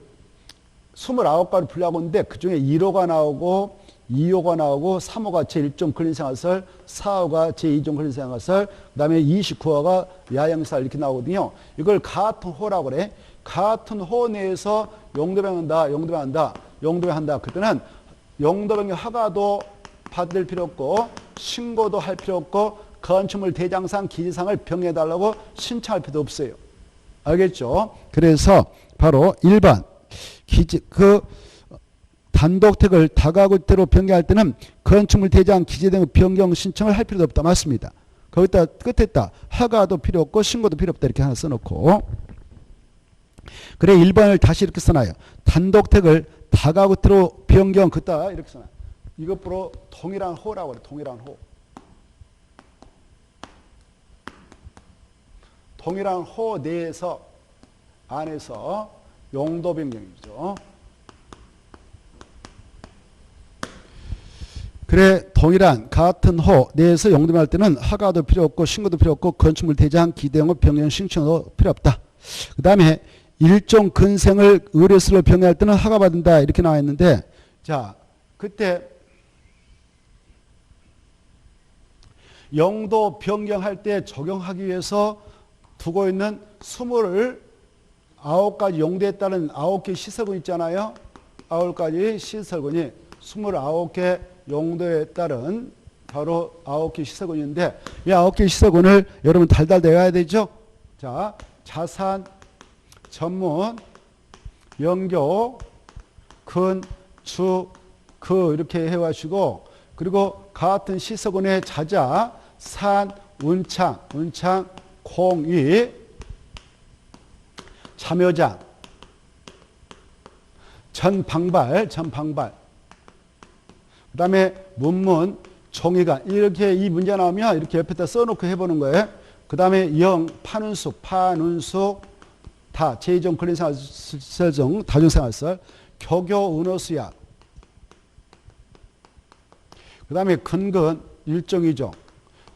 29가지 분류하고 있는데 그중에 1호가 나오고 2호가 나오고 3호가 제1종 근린생활설, 4호가 제2종 근린생활설, 그 다음에 29호가 야영시설 이렇게 나오거든요. 이걸 같은 호라고 그래. 같은 호 내에서 용도변경한다. 용도변경한다. 그때는 용도변경 허가도 받을 필요 없고 신고도 할 필요 없고 건축물 대장상 기재상을 변경해달라고 신청할 필요도 없어요. 알겠죠? 그래서 바로 1번 단독택을 다가구택으로 변경할 때는 건축물 대장 기재 등 변경 신청을 할 필요도 없다. 맞습니다. 거기다 끝에 있다. 허가도 필요 없고 신고도 필요 없다. 이렇게 하나 써놓고 그래 1번을 다시 이렇게 써놔요. 단독택을 다가구택으로 변경 그따 이렇게 써놔요. 이것으로 동일한 호라고 그래. 동일한 호. 동일한 호 내에서 안에서 용도 변경이죠. 그래 동일한 같은 호 내에서 용도 변경할 때는 허가도 필요 없고 신고도 필요 없고 건축물 대장 기대용업 변경 신청도 필요 없다. 그 다음에 일종 근생을 의뢰수로 변경할 때는 허가받는다 이렇게 나와 있는데 자 그때 용도 변경할 때 적용하기 위해서 두고 있는 29가지 용도에 따른 9개 시설군 있잖아요. 9가지 시설군이 29개 용도에 따른 바로 9개 시설군인데 이 9개 시설군을 여러분 달달 외워야 되죠. 자, 자산, 전문, 영교, 근, 주, 그 이렇게 해가시고 그리고 같은 시설군의 자자, 산, 운창, 공위, 참여장, 전방발, 그 다음에 문문, 종이관 이렇게 이 문제 나오면 이렇게 옆에다 써놓고 해보는 거예요. 그 다음에 영, 판운수 다 제2종 근린생활설 중 다중생활설, 교교, 은호수약, 그 다음에 근근 1종, 2종,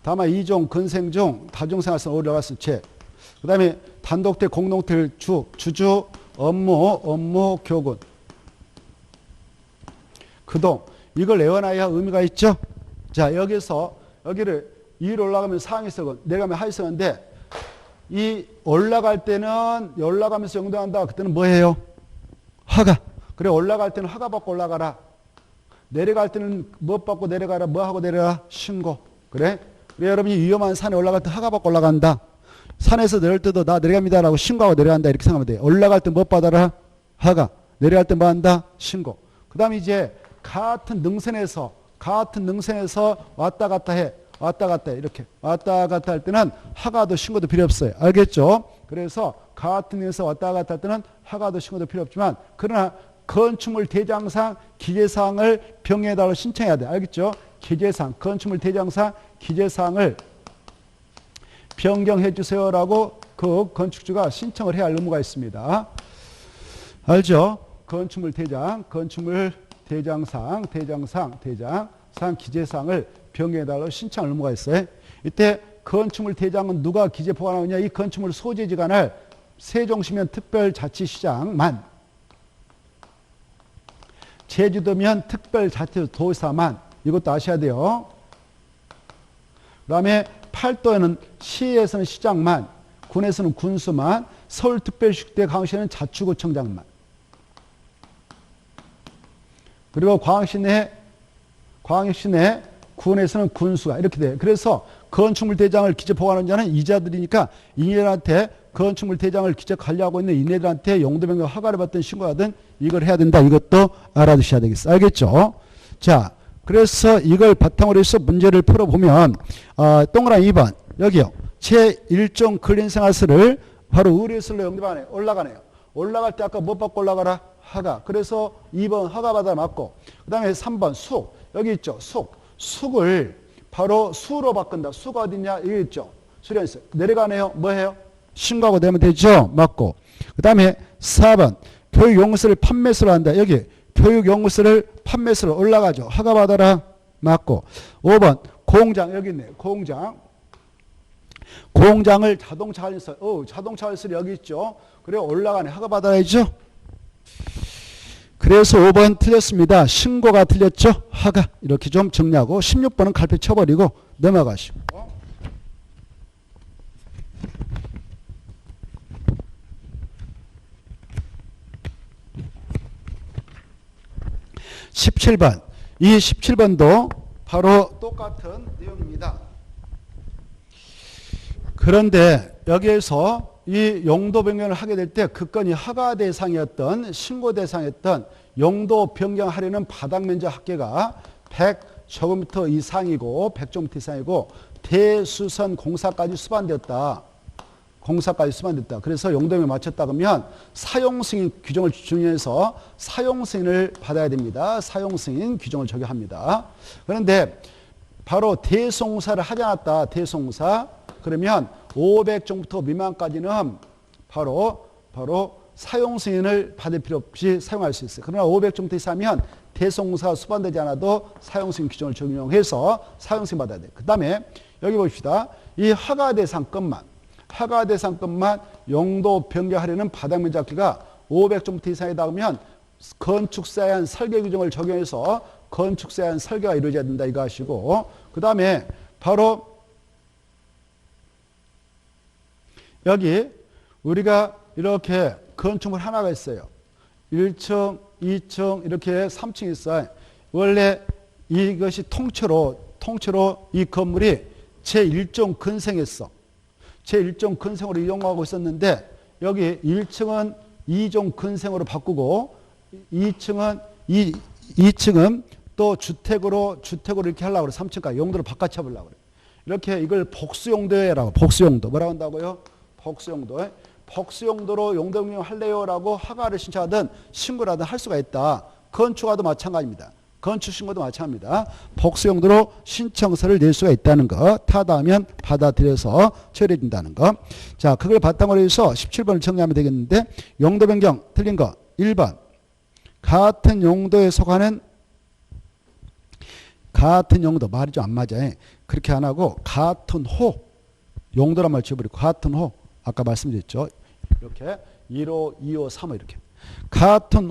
다만 2종 근생 중 다중생활설 올라갔을 채, 그 다음에 단독택, 공동택, 주주, 업무, 교군, 그동 이걸 외워놔야 의미가 있죠. 자 여기를 위로 올라가면 상위석은 내려가면 하위석인데 이 올라갈 때는 올라가면서 용도한다. 그때는 뭐예요? 허가. 그래 올라갈 때는 허가 받고 올라가라. 내려갈 때는 뭐 받고 내려가라. 뭐 하고 내려라. 신고. 그래 여러분이 위험한 산에 올라갈 때 허가 받고 올라간다. 산에서 내릴 때도 나 내려갑니다라고 신고하고 내려간다. 이렇게 생각하면 돼요. 올라갈 때 뭐 받아라. 허가. 내려갈 때 뭐 한다. 신고. 그 다음에 이제 같은 능선에서 왔다 갔다 해. 이렇게 왔다 갔다 할 때는 허가도 신고도 필요 없어요. 알겠죠? 그래서 같은 데서 왔다 갔다 할 때는 허가도 신고도 필요 없지만, 그러나 건축물 대장상 기재사항을 변경해달라고 신청해야 돼. 알겠죠? 기재사항, 건축물 대장상 기재사항을 변경해 주세요라고 그 건축주가 신청을 해야 할 의무가 있습니다. 알죠? 건축물 대장상 기재사항을 변경해달라고 신청할 의무가 있어요. 이때 건축물 대장은 누가 기재 보관하느냐? 이 건축물 소재지간을 세종시면 특별자치시장만, 제주도면 특별자치도사만, 이것도 아셔야 돼요. 그 다음에 팔도에는 시에서는 시장만, 군에서는 군수만, 서울특별시대 광역시는 자치구청장만, 그리고 광역시 내 군에서는 군수가, 이렇게 돼요. 그래서 건축물 대장을 기재 보관하는 자는 이자들이니까 이네들한테 건축물 대장을 기재 관리하고 있는 이네들한테 용도 변경 허가를 받든 신고하든 이걸 해야 된다. 이것도 알아두셔야 되겠어요. 알겠죠? 자, 그래서 이걸 바탕으로 해서 문제를 풀어보면, 동그라미 2번 여기요. 제1종 근린생활서를 바로 의뢰설로 영접하네요. 올라갈 때 아까 뭐 받고 올라가라? 허가. 그래서 2번 허가 받아 맞고, 그 다음에 3번 숙. 여기 있죠. 숙을 바로 수로 바꾼다. 수가 어딨냐? 여기 있죠. 수련서. 내려가네요. 뭐 해요? 신고하고 되면 되죠. 맞고. 그 다음에 4번 교육용구서를 판매서로 한다. 여기 교육용구서를 판매서로 올라가죠. 허가 받아라. 맞고. 5번 공장. 여기 있네요. 공장을 자동차 관련서. 자동차 관련서 여기 있죠. 그래 올라가네. 허가 받아야죠. 그래서 5번 틀렸습니다. 신고가 틀렸죠. 허가. 이렇게 좀 정리하고 16번은 갈피 쳐버리고 넘어가시고. 17번. 이 17번도 바로 똑같은 내용입니다. 그런데 여기에서 이 용도 변경을 하게 될 때 그 건이 허가 대상이었던, 신고 대상이었던 용도 변경하려는 바닥 면적 합계가 100제곱미터 이상이고 100제곱미터 이상이고 대수선 공사까지 수반되었다. 그래서 용도에 맞췄다 그러면 사용승인 규정을 준용해서 사용승인을 받아야 됩니다. 사용승인 규정을 적용합니다. 그런데 바로 대송사를 하지 않았다. 대송사. 그러면 500제곱미터 미만까지는 바로 사용승인을 받을 필요 없이 사용할 수 있어요. 그러나 500제곱미터 이상이면 대송사가 수반되지 않아도 사용승인 규정을 적용해서 사용승인 받아야 돼요. 그 다음에 여기 봅시다. 이 허가 대상 것만 용도 변경하려는 바닥 면적 합계가 500제곱미터 이상이다 하면 건축사에 한 설계 규정을 적용해서 건축사에 한 설계가 이루어져야 된다 이거 하시고, 그 다음에 바로 여기 우리가 이렇게 건축물 하나가 있어요. 1층, 2층 이렇게 3층 있어요. 원래 이것이 통째로 이 건물이 제1종 근생했어. 제1종 근생으로 이용하고 있었는데 여기 1층은 2종 근생으로 바꾸고 2층은 또 주택으로 이렇게 하려고 그래. 3층까지 용도를 바꿔쳐 보려고 그래. 이렇게 이걸 복수용도라고. 복수용도. 뭐라고 한다고요? 복수용도로 용도 변경 할래요라고 허가를 신청하든 신고를 하든 할 수가 있다. 건축과도 마찬가지입니다. 건축신고도 마찬가지입니다. 복수용도로 신청서를 낼 수가 있다는 거. 타다하면 받아들여서 처리해준다는 거. 자, 그걸 바탕으로 해서 17번을 정리하면 되겠는데, 용도 변경 틀린 거 1번. 같은 용도에 속하는, 같은 용도 말이 좀 안 맞아. 그렇게 안 하고 같은 호. 용도란 말 지워버리고 같은 호. 아까 말씀드렸죠. 이렇게 1호, 2호, 3호 이렇게. 같은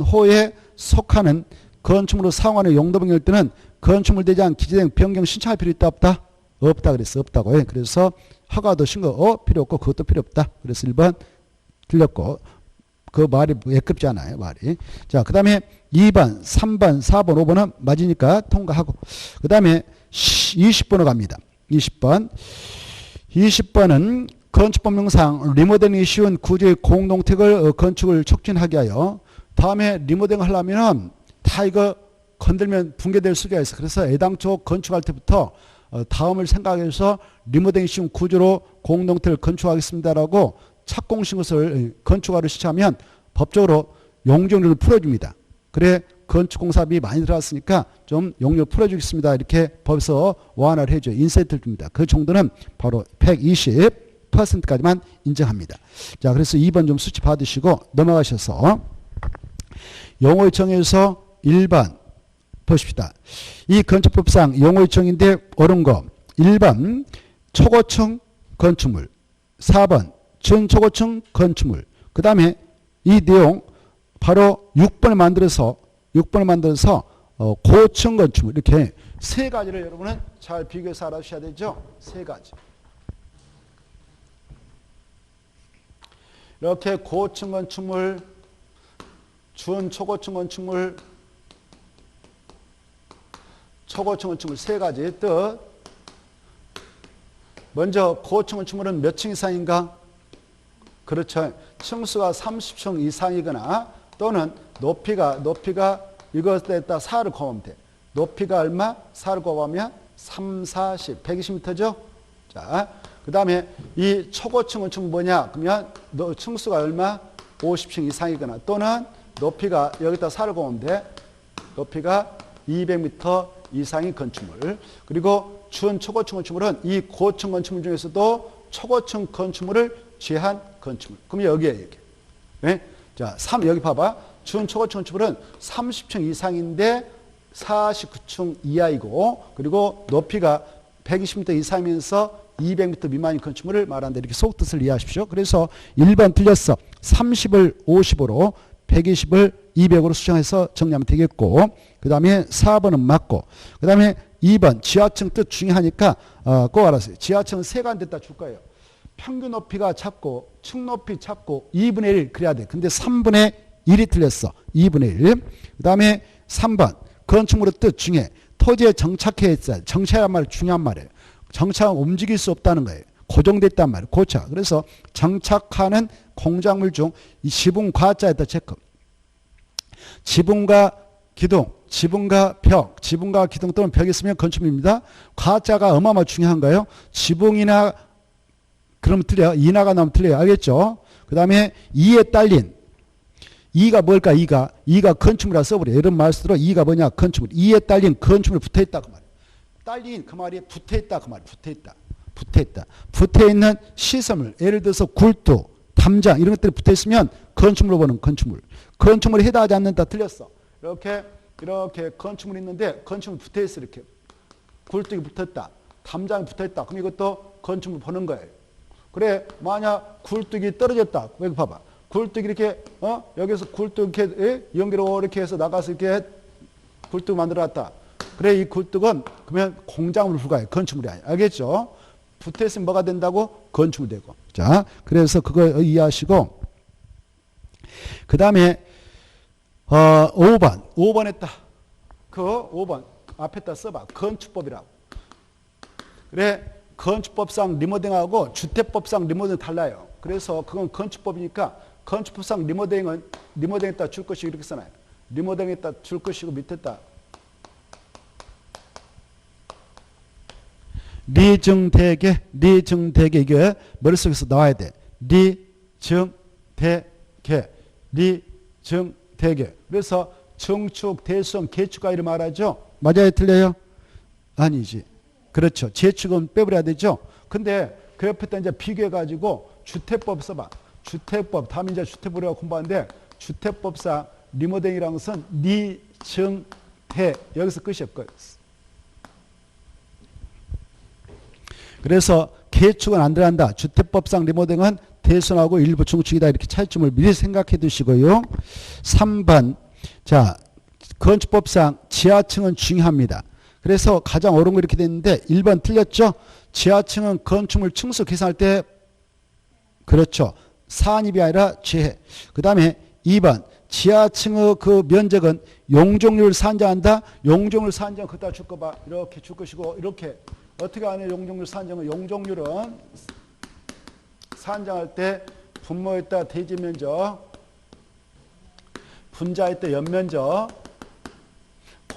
호에 속하는 건축물로 사용하는 용도 변경일 때는 건축물 대장 기재된 변경 신청할 필요 있다 없다? 없다 그랬어. 없다고. 그래서 허가도 신고 필요 없고 그것도 필요 없다. 그래서 1번 틀렸고, 그 말이 예급지 않아요. 말이. 자, 그 다음에 2번, 3번, 4번, 5번은 맞으니까 통과하고, 그 다음에 20번으로 갑니다. 20번은 건축법령상 리모델링이 쉬운 구조의 공동택을 건축을 촉진하게 하여, 다음에 리모델링을 하려면 다 이거 건들면 붕괴될 수가 있어. 그래서 애당초 건축할 때부터 다음을 생각해서 리모델링식 구조로 공동체를 건축하겠습니다라고 착공식 것을 건축하러 시작하면 법적으로 용적률을 풀어줍니다. 그래 건축공사비 많이 들어갔으니까 좀 용적 풀어주겠습니다. 이렇게 법에서 완화를 해줘요. 인센트를 줍니다. 그 정도는 바로 120%까지만 인정합니다. 자, 그래서 2번 좀 수치 받으시고 넘어가셔서 용어요청에서 1번 보십시다. 이 건축법상 용어요청인데 옳은 거 1번 초고층 건축물, 4번 준초고층 건축물. 그 다음에 이 내용 바로 6번을 만들어서 고층 건축물 이렇게 세 가지를 여러분은 잘 비교해서 알아주셔야 되죠. 세 가지. 이렇게 고층 건축물, 준초고층 건축물, 초고층 건축물 세 가지 뜻. 먼저 고층 건축물은 몇 층 이상인가? 그렇죠. 층수가 30층 이상이거나 또는 높이가 이것에 따라 4를 곱하면 돼. 높이가 얼마? 4를 곱하면 3, 40, 120m죠. 자, 그 다음에 이 초고층 건축물 뭐냐? 그러면 층수가 얼마? 50층 이상이거나 또는 높이가 여기다 4를 곱하면 돼. 높이가 200m 이상의 건축물. 그리고 준초고층 건축물은 이 고층 건축물 중에서도 초고층 건축물을 제한 건축물. 그럼 여기에 이렇게. 네? 자, 여기 봐봐. 준초고층 건축물은 30층 이상인데 49층 이하이고 그리고 높이가 120m 이상이면서 200m 미만인 건축물을 말한다. 이렇게 속뜻을 이해하십시오. 그래서 1번 틀렸어. 30을 50으로 120을 200으로 수정해서 정리하면 되겠고 그 다음에 4번은 맞고 그 다음에 2번 지하층 뜻 중요하니까 꼭 알았어요. 지하층은 세 가지 됐다 줄 거예요. 평균 높이가 작고 층 높이 작고 2분의 1 그래야 돼. 근데 3분의 1이 틀렸어. 2분의 1. 그 다음에 3번 건축물의 뜻 중에 토지에 정착해 있어야 정착이란 말이 중요한 말이에요. 정착은 움직일 수 없다는 거예요. 고정됐단 말이에요. 고착. 그래서 정착하는 공작물 중 이 지붕과자에다 체크. 지붕과 기둥, 지붕과 벽, 지붕과 기둥 또는 벽이 있으면 건축물입니다. 과자가 어마어마 중요한 거예요. 지붕이나 그러면 틀려요. 이나가 나오면 틀려요. 알겠죠? 그 다음에 이에 딸린 이가 뭘까? 이가 건축물이라 써버려. 이런 말씀으로 이가 뭐냐? 건축물. 이에 딸린 건축물이 붙어있다 그 말이에요. 딸린 그 말이 붙어있다 그 말이에요. 붙어있다. 붙어있는 시설물. 예를 들어서 굴뚝, 담장 이런 것들이 붙어있으면 건축물로 보는 건축물. 건축물이 해당하지 않는다. 틀렸어. 이렇게 건축물이 있는데 건축물이 붙어있어. 이렇게 굴뚝이 붙어있다. 담장이 붙어있다. 그럼 이것도 건축물 보는 거예요. 그래 만약 굴뚝이 떨어졌다. 여기 봐봐. 굴뚝이 이렇게 여기서 굴뚝 이렇게 연결로 이렇게 해서 나가서 이렇게 굴뚝 만들어놨다. 그래 이 굴뚝은 그러면 공작물 불과해. 건축물이 아니야. 알겠죠? 붙어있으면 뭐가 된다고? 건축물 되고. 자, 그래서 그거 이해하시고 그 다음에 5번 했다. 그 5번 앞에다 써봐. 건축법이라고. 그래 건축법상 리모델링하고 주택법상 리모델링 달라요. 그래서 그건 건축법이니까 건축법상 리모델링에다 줄 것이고 이렇게 써놔요. 리모델링에다 줄 것이고 밑에다 리증대개 이게 머릿속에서 나와야 돼. 리증대개. 그래서 정축, 대수성, 개축과 이렇게 말하죠. 맞아요? 틀려요? 아니지. 그렇죠. 재축은 빼버려야 되죠. 근데 그 옆에다 이제 비교해가지고 주택법 써봐. 주택법, 다음에 이제 주택법이라고 공부하는데 주택법상 리모델링이라는 것은 리증대 여기서 끝이 없고요. 그래서 개축은 안 들어간다. 주택법상 리모델링은 대손하고 일부 중축이다. 이렇게 차이점을 미리 생각해 두시고요. 3번. 자, 건축법상 지하층은 중요합니다. 그래서 가장 옳은 거 이렇게 됐는데 1번 틀렸죠? 지하층은 건축물 층수 계산할 때 그렇죠. 산입이 아니라 제해. 그 다음에 2번. 지하층의 그 면적은 용적률을 산정한다. 용적률 산정 그따 줄 거 봐. 이렇게 줄 것이고 이렇게 어떻게 하냐 용적률 산정은 용적률은 산정할 때 분모에다 대지 면적 분자에 때 연면적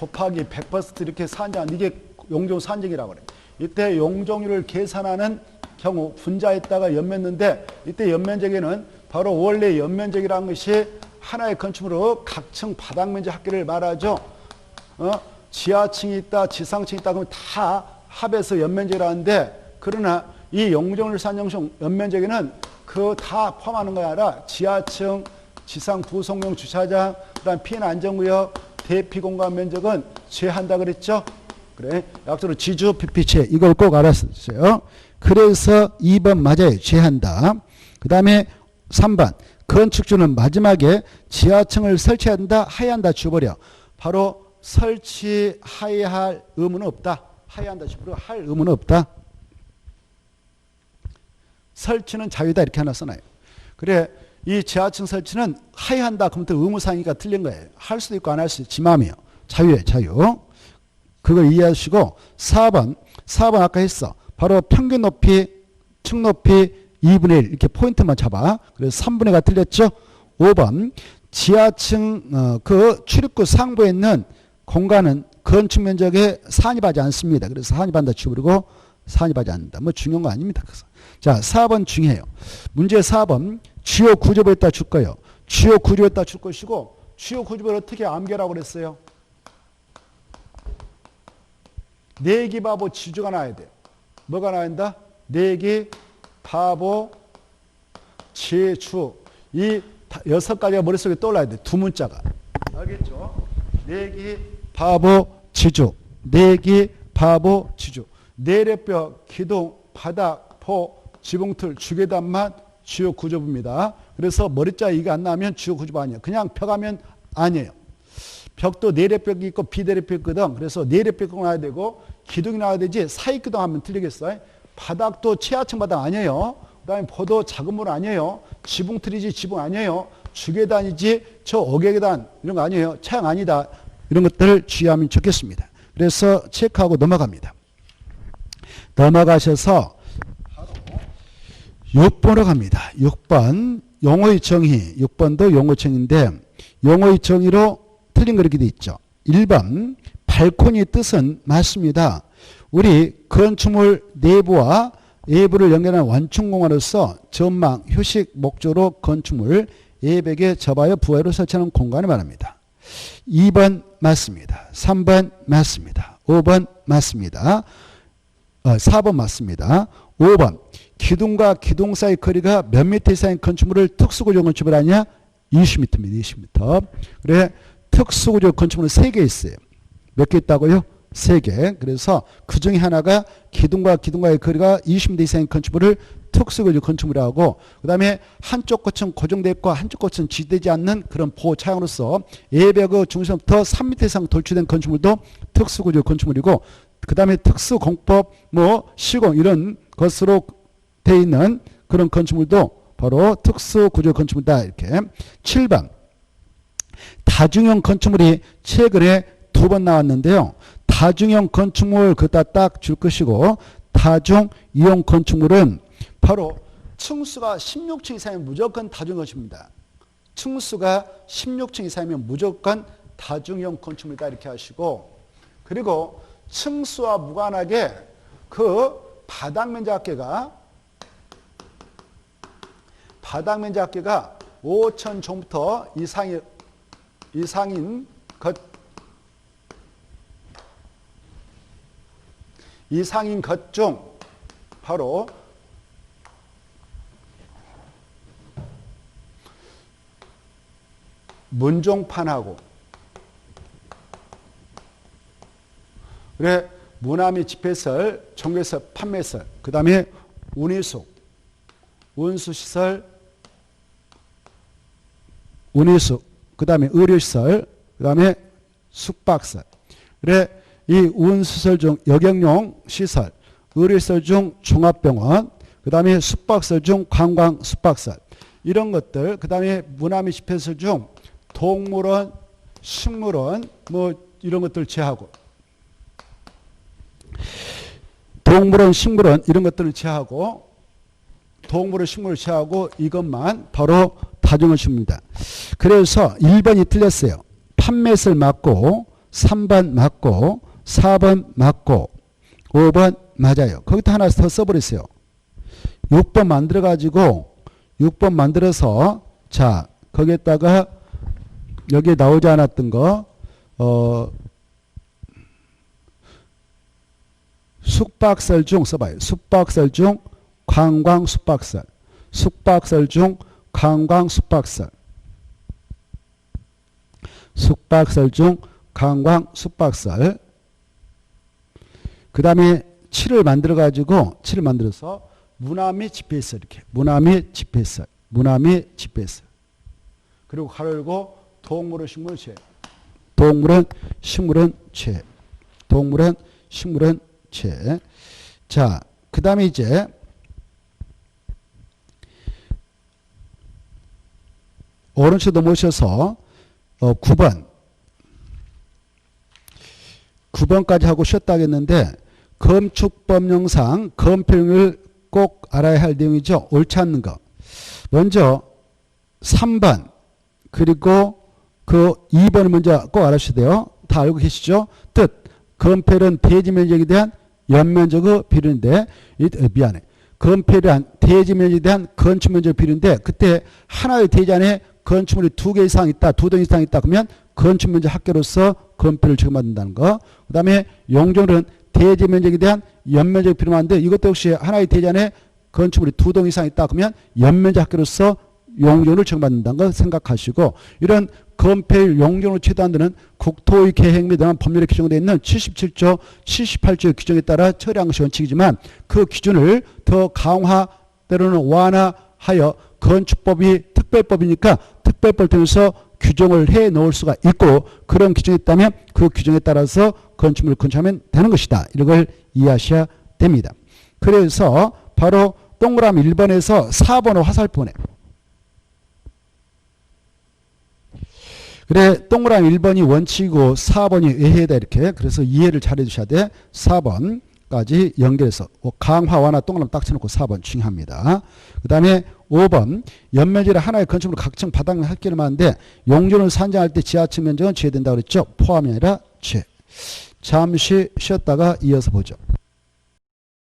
곱하기 100% 이렇게 산정, 이게 용종 산정이라고 그래요. 이때 용적률을 계산하는 경우 분자에다가 연면는데 이때 연면적에는 바로 원래 연면적이라는 것이 하나의 건축물로 각층 바닥면적 합계를 말하죠. 지하층이 있다, 지상층이 있다 그러면 다 합해서 연면적이라는데, 그러나 이 용적률 산정식 연면적에는 그 다 포함하는 게 아니라 지하층, 지상 부속용 주차장, 그다음 피해 안전구역, 대피 공간 면적은 제한다 그랬죠. 그래, 약속으로 지주 PP체 이걸 꼭 알았어요. 그래서 2번 맞아요. 제한다. 그 다음에 3번 건축주는 마지막에 지하층을 설치해야 한다, 하야 한다 주버려. 바로 설치하여야 할 의무는 없다. 하야 한다 주버려. 할 의무는 없다. 설치는 자유다 이렇게 하나 써놔요. 그래, 이 지하층 설치는 하야 한다 그러면 또 의무사항이니까 틀린 거예요. 할 수도 있고 안 할 수도 있고 지 마음이에요. 자유예요. 자유. 그걸 이해하시고 4번 아까 했어. 바로 평균 높이, 층 높이 2분의 1 이렇게 포인트만 잡아. 그래서 3분의 1가 틀렸죠. 5번 지하층 그 출입구 상부에 있는 공간은 건축 면적에 산입하지 않습니다. 그래서 산입한다 치우고 산입하지 않는다. 뭐 중요한 거 아닙니다. 그래서 자 4번 중요해요. 문제 4번 주요 구조부에다 줄 거예요. 주요 구조에다 줄 것이고, 주요 구조부를 어떻게 암기하라고 그랬어요? 내기, 바보, 지주가 나와야 돼요. 뭐가 나와야 된다? 내기, 바보, 지주. 이 6가지가 머릿속에 떠올라야 돼. 두 문자가. 알겠죠? 내기, 바보, 지주. 내기, 바보, 지주. 내래뼈, 기둥, 바닥, 포, 지붕틀, 주계단만 주요 구조부입니다. 그래서 머리자 이게 안 나오면 주요 구조부 아니에요. 그냥 펴가면 아니에요. 벽도 내래벽이 있고 비내래벽이 있거든. 그래서 내래벽이 나와야 되고 기둥이 나와야 되지 사이 기둥 하면 틀리겠어요. 바닥도 최하층 바닥 아니에요. 그 다음에 포도 작은 물 아니에요. 지붕틀이지 지붕 아니에요. 주계단이지 저 어계단 이런 거 아니에요. 차양 아니다. 이런 것들을 주의하면 좋겠습니다. 그래서 체크하고 넘어갑니다. 넘어가셔서 6번으로 갑니다. 6번 용어의 정의. 6번도 용어 정의인데 용어의 정의로 틀린 거 이렇게 돼 있죠. 1번 발코니 뜻은 맞습니다. 우리 건축물 내부와 외부를 연결하는 완충공간으로서 전망, 휴식 목적으로 건축물 외벽에 접하여 부하로 설치하는 공간을 말합니다. 2번 맞습니다. 3번 맞습니다. 5번 맞습니다. 4번 맞습니다. 5번 기둥과 기둥 사이 거리가 몇 미터 이상인 건축물을 특수구조 건축물 아니냐? 20m입니다. 20m. 그래 특수구조 건축물은 3개 있어요. 몇 개 있다고요? 3개. 그래서 그 중에 하나가 기둥과 기둥과의 거리가 20m 이상인 건축물을 특수구조 건축물이라고, 그 다음에 한쪽 끝은 고정되어 있고 한쪽 끝은 지되지 않는 그런 보호 차양으로서 외벽의 중심부터 3m 이상 돌출된 건축물도 특수구조 건축물이고, 그 다음에 특수공법, 시공 이런 것으로 되어 있는 그런 건축물도 바로 특수구조 건축물이다. 이렇게. 7번 다중형 건축물이 최근에 2번 나왔는데요. 다중형 건축물 그다 딱 줄 것이고, 다중이용 건축물은 바로 층수가 16층 이상이면 무조건 다중형 건축물입니다. 층수가 16층 이상이면 무조건 다중형 건축물이다. 이렇게 하시고, 그리고 층수와 무관하게 그 바닥면적 합계가 5천 종부터 이상인 것 중 바로 문종판하고, 그래 문화미 집회설, 종교설, 판매설, 그 다음에 운이숙, 운수시설, 운이숙, 그 다음에 의료시설, 그 다음에 숙박설. 그래 이 운수설 중 여객용 시설, 의료시설 중 종합병원, 그 다음에 숙박설 중 관광 숙박설, 이런 것들, 그 다음에 문화미 집회설 중 동물원, 식물원 이런 것들 제하고, 동물원, 식물원 이런 것들을 제하고, 동물원, 식물을 제하고 이것만 바로 다중건축물입니다. 그래서 1번이 틀렸어요. 판매설 맞고 3번 맞고 4번 맞고 5번 맞아요. 거기다 하나 더 써버렸어요. 6번 만들어가지고 6번 만들어서 자 거기에다가 여기에 나오지 않았던 거 숙박설 중 써봐요. 숙박설 중 관광 숙박설. 숙박설 중 관광 숙박설. 숙박설 중 관광 숙박설. 그 다음에 7을 만들어가지고 7을 만들어서 문화 및 집회설 이렇게 문화 및 집회설. 문화 및 집회설. 그리고 가로 열고 동물은 식물은 죄. 동물은 식물은 죄. 동물은 식물은 죄. 자, 그 다음에 이제 오른쪽 넘어오셔서 9번. 9번까지 하고 쉬었다 하겠는데 검축법령상 검표를 꼭 알아야 할 내용이죠. 옳지 않는 거. 먼저 3번 그리고 그 2번을 먼저 꼭 알아주셔야 돼요. 다 알고 계시죠? 뜻. 건폐율은 대지 면적에 대한 연면적의 비율인데 미안해. 건폐율은 대지 면적에 대한 건축 면적 비율인데 그때 하나의 대지 안에 건축물이 2개 이상 있다. 2동 이상 있다. 그러면 건축 면적 합계로서 건폐율을 적용받는다는 거. 그 다음에 용적률은 대지 면적에 대한 연면적 비율을 하는데 이것도 역시 하나의 대지 안에 건축물이 2동 이상 있다. 그러면 연면적 합계로서 용적률을 적용받는다는 거 생각하시고 이런 건폐율 용적률을 최대한 데는 국토의 계획 및 법률에 규정되어 있는 77조, 78조의 규정에 따라 처리한 것이 원칙이지만 그 기준을 더 강화 때로는 완화하여 건축법이 특별법이니까 특별법을 통해서 규정을 해 놓을 수가 있고 그런 규정이 있다면 그 규정에 따라서 건축물을 건축하면 되는 것이다. 이런 걸 이해하셔야 됩니다. 그래서 바로 동그라미 1번에서 4번을 화살표네. 그래 동그라미 1번이 원칙이고 4번이 외해다 이렇게. 그래서 이해를 잘 해주셔야 돼. 4번까지 연결해서 강화 완화 동그라미 딱 쳐놓고 4번 중요합니다. 그 다음에 5번 연면적이 하나의 건축물 각층 바닥면 합계를 하는데 용적을 산정할 때 지하층 면적은 제외된다고 그랬죠. 포함이 아니라 제. 잠시 쉬었다가 이어서 보죠.